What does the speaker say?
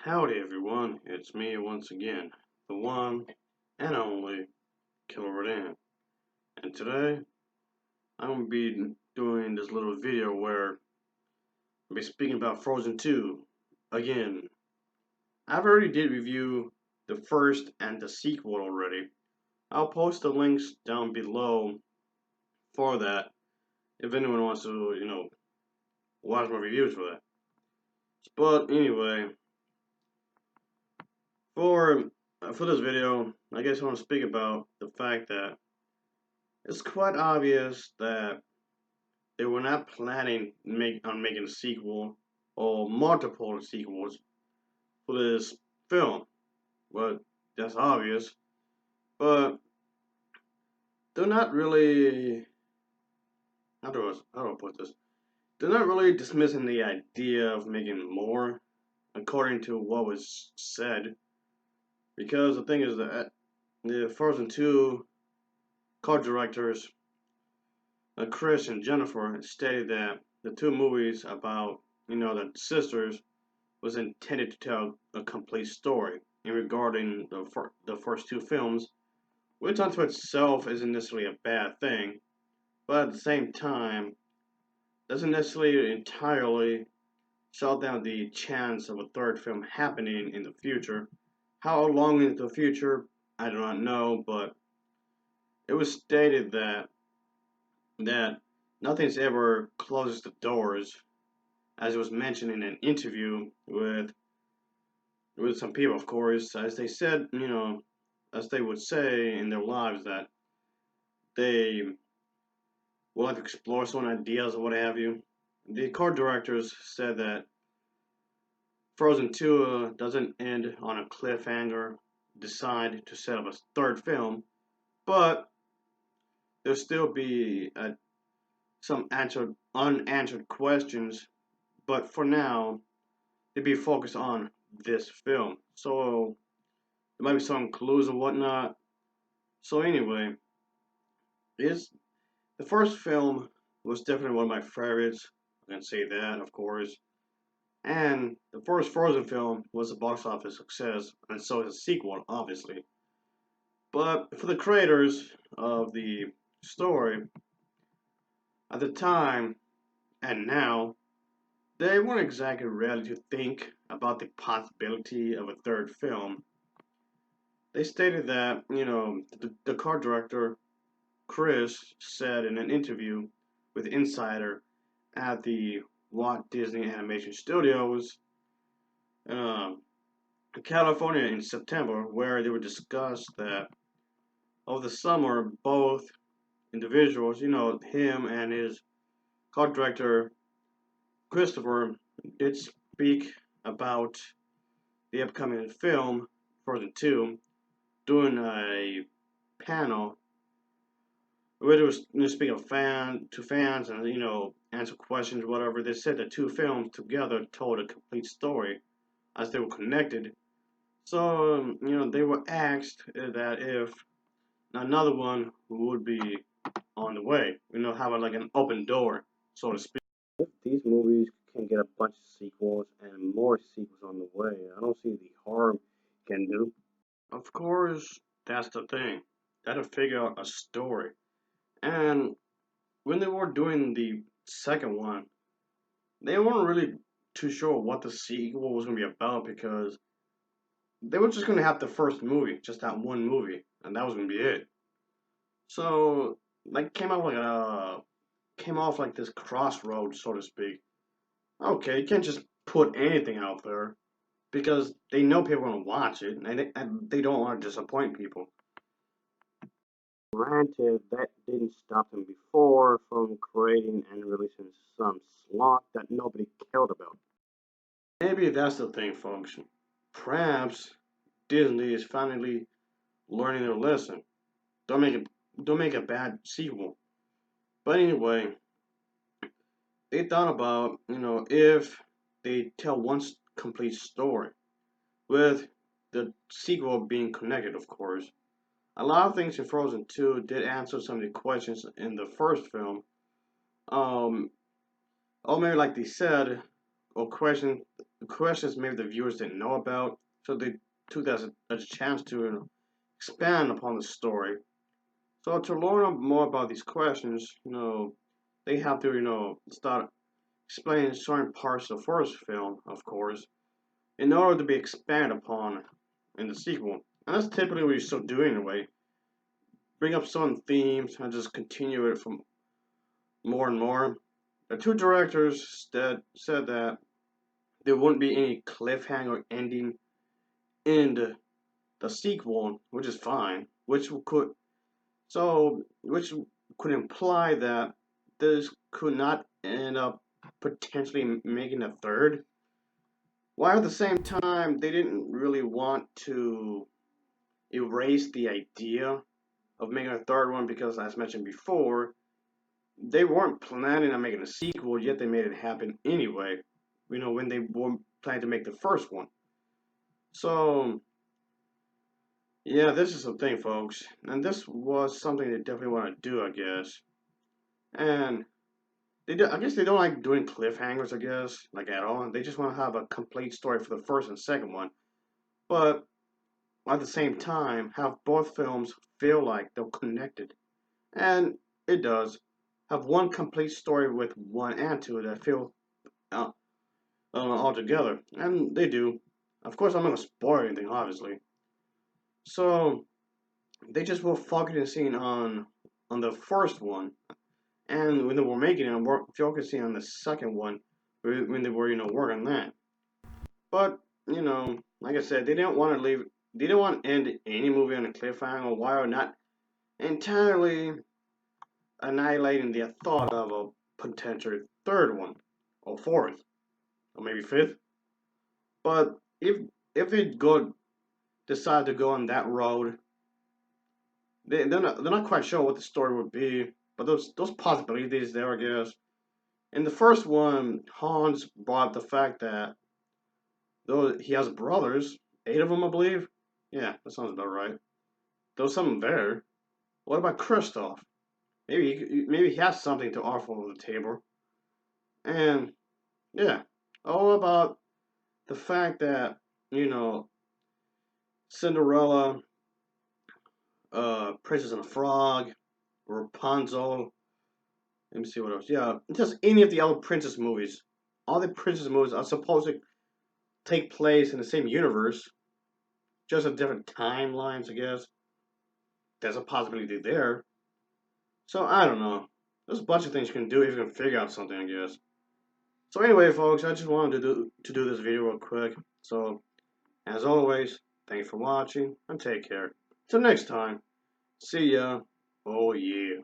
Howdy everyone, it's me once again, the one and only Killer Dan. And today, I'm going to be doing this little video where I'll be speaking about Frozen 2 again. I've already did review the first and the sequel already. I'll post the links down below for that if anyone wants to, watch my reviews for that. But anyway, for for this video, I guess I want to speak about the fact that it's quite obvious that they were not planning on making a sequel or multiple sequels for this film. But that's obvious. But they're not really how do I put this? They're not really dismissing the idea of making more, according to what was said. Because the thing is that the Frozen 2 co-directors, Chris and Jennifer, stated that the two movies about the sisters was intended to tell a complete story in regarding the first two films, which unto itself isn't necessarily a bad thing, but at the same time doesn't necessarily entirely shut down the chance of a third film happening in the future. How long into the future, I do not know, but it was stated that nothing's ever closes the doors, as it was mentioned in an interview with some people, of course, as they said, as they would say in their lives, that they would like to explore some ideas or what have you. The car directors said that Frozen 2 doesn't end on a cliffhanger, decide to set up a third film, but there'll still be some unanswered questions, but for now, they be focused on this film. So, there might be some clues and whatnot. So anyway, is the first film was definitely one of my favorites. I can say that, of course. And the first Frozen film was a box office success, and so is the sequel, obviously. But for the creators of the story, at the time and now, they weren't exactly ready to think about the possibility of a third film. They stated that, the car director, Chris, said in an interview with Insider at the Walt Disney Animation Studios, um, California in September, where they would discuss that over the summer, both individuals, him and his co-director Christopher, did speak about the upcoming film Frozen 2 during a panel where they was speaking of to fans and answer questions, whatever. They said the two films together told a complete story as they were connected. So they were asked that if another one would be on the way. Have like an open door, so to speak. If these movies can get a bunch of sequels and more sequels on the way, I don't see the harm it can do. Of course, that's the thing. Gotta figure out a story. And when they were doing the second one, they weren't really too sure what the sequel was gonna be about because they were just gonna have the first movie, just that one movie, and that was gonna be it. So like came off like this crossroad, so to speak. Okay, you can't just put anything out there because they know people are gonna watch it, and they don't want to disappoint people. Granted, that didn't stop them before from creating and releasing some slot that nobody cared about. Maybe that's the thing, folks. Perhaps Disney is finally learning their lesson. Don't make it. Don't make a bad sequel. But anyway, they thought about if they tell one complete story with the sequel being connected, of course. A lot of things in Frozen 2 did answer some of the questions in the first film. Or maybe like they said, or question questions maybe the viewers didn't know about, so they took that as a chance to expand upon the story. So to learn more about these questions, they have to start explaining certain parts of the first film, of course, in order to be expanded upon in the sequel. And that's typically what you're still doing anyway. Bring up some themes and just continue it from more and more. The two directors that said that there wouldn't be any cliffhanger ending in the sequel, which is fine. Which could imply that this could not end up potentially making a third. While at the same time, they didn't really want to erase the idea of making a third one because, as mentioned before, they weren't planning on making a sequel, yet they made it happen anyway. When they were planning to make the first one. So, yeah, this is the thing, folks. And this was something they definitely want to do, I guess. And I guess they don't like doing cliffhangers, I guess, like at all. They just want to have a complete story for the first and second one. But at the same time, have both films feel like they're connected. And it does. Have one complete story with one and two that feel uh, all together. And they do. Of course, I'm not going to spoil anything, obviously. So, they just were focusing on the first one. And when they were making it, focusing on the second one when they were, working on that. But, like I said, they didn't want to leave, they didn't want to end any movie on a cliffhanger while not entirely annihilating the thought of a potential third one, or fourth, or maybe fifth. But if they decide to go on that road, they're not quite sure what the story would be. But those possibilities there, I guess. In the first one, Hans brought up the fact that though he has brothers, 8 of them, I believe. Yeah, that sounds about right. There's something there. What about Kristoff? Maybe he has something to offer on the table. And yeah, all about the fact that you know Cinderella, Princess and the Frog, Rapunzel. Let me see what else. Yeah, just any of the other princess movies. All the princess movies are supposed to take place in the same universe, just at different timelines, I guess. There's a possibility there. So I don't know. There's a bunch of things you can do if you can figure out something, I guess. So anyway, folks, I just wanted to do this video real quick. So as always, thanks for watching and take care. Till next time, see ya. Oh yeah.